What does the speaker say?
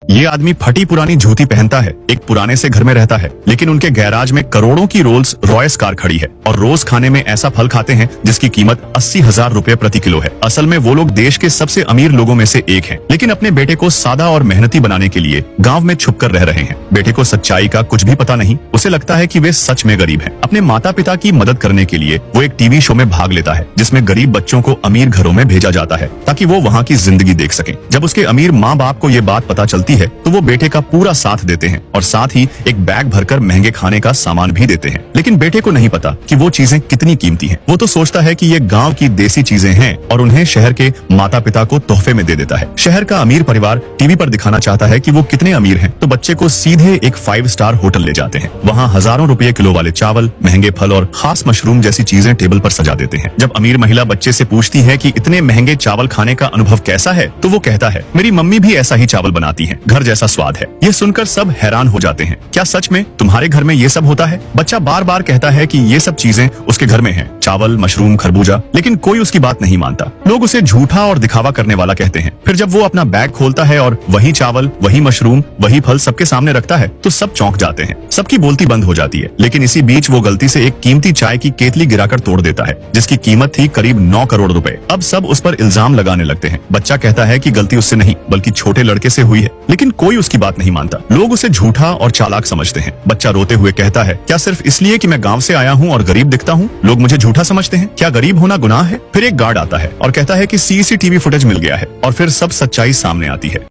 ये आदमी फटी पुरानी जूती पहनता है, एक पुराने से घर में रहता है, लेकिन उनके गैराज में करोड़ों की रोल्स रॉयस कार खड़ी है और रोज खाने में ऐसा फल खाते हैं जिसकी कीमत 80,000 रुपए प्रति किलो है। असल में वो लोग देश के सबसे अमीर लोगों में से एक हैं, लेकिन अपने बेटे को सादा और मेहनती बनाने के लिए गांव में छुप कर रह रहे हैं। बेटे को सच्चाई का कुछ भी पता नहीं, उसे लगता है कि वे सच में गरीब हैं। अपने माता पिता की मदद करने के लिए वो एक टीवी शो में भाग लेता है जिसमें गरीब बच्चों को अमीर घरों में भेजा जाता है ताकि वो वहाँ की जिंदगी देख सकें। जब उसके अमीर माँ बाप को ये बात पता चलती है तो वो बेटे का पूरा साथ देते हैं और साथ ही एक बैग भरकर महंगे खाने का सामान भी देते हैं। लेकिन बेटे को नहीं पता कि वो चीजें कितनी कीमती हैं। वो तो सोचता है कि ये गांव की देसी चीजें हैं और उन्हें शहर के माता पिता को तोहफे में दे देता है। शहर का अमीर परिवार टीवी पर दिखाना चाहता है कि वो कितने अमीर हैं, तो बच्चे को सीधे एक 5 स्टार होटल ले जाते हैं। वहाँ हजारों रुपए किलो वाले चावल, महंगे फल और खास मशरूम जैसी चीजें टेबल पर सजा देते हैं। जब अमीर महिला बच्चे से पूछती है कि इतने महंगे चावल खाने का अनुभव कैसा है, तो वो कहता है, मेरी मम्मी भी ऐसा ही चावल बनाती है, घर जैसा स्वाद है। ये सुनकर सब हैरान हो जाते हैं। क्या सच में तुम्हारे घर में ये सब होता है? बच्चा बार बार कहता है कि ये सब चीजें उसके घर में हैं, चावल, मशरूम, खरबूजा, लेकिन कोई उसकी बात नहीं मानता। लोग उसे झूठा और दिखावा करने वाला कहते हैं। फिर जब वो अपना बैग खोलता है और वही चावल, वही मशरूम, वही फल सबके सामने रखता है तो सब चौंक जाते हैं। सबकी बोलती बंद हो जाती है। लेकिन इसी बीच वो गलती से एक कीमती चाय की केतली गिराकर तोड़ देता है जिसकी कीमत थी करीब 9 करोड़ रुपए। अब सब उस पर इल्जाम लगाने लगते हैं। बच्चा कहता है कि गलती उससे नहीं बल्कि छोटे लड़के से हुई है, लेकिन कोई उसकी बात नहीं मानता। लोग उसे झूठा और चालाक समझते हैं। बच्चा रोते हुए कहता है, क्या सिर्फ इसलिए कि मैं गांव से आया हूं और गरीब दिखता हूं, लोग मुझे झूठा समझते हैं? क्या गरीब होना गुनाह है? फिर एक गार्ड आता है और कहता है कि सीसीटीवी फुटेज मिल गया है और फिर सब सच्चाई सामने आती है।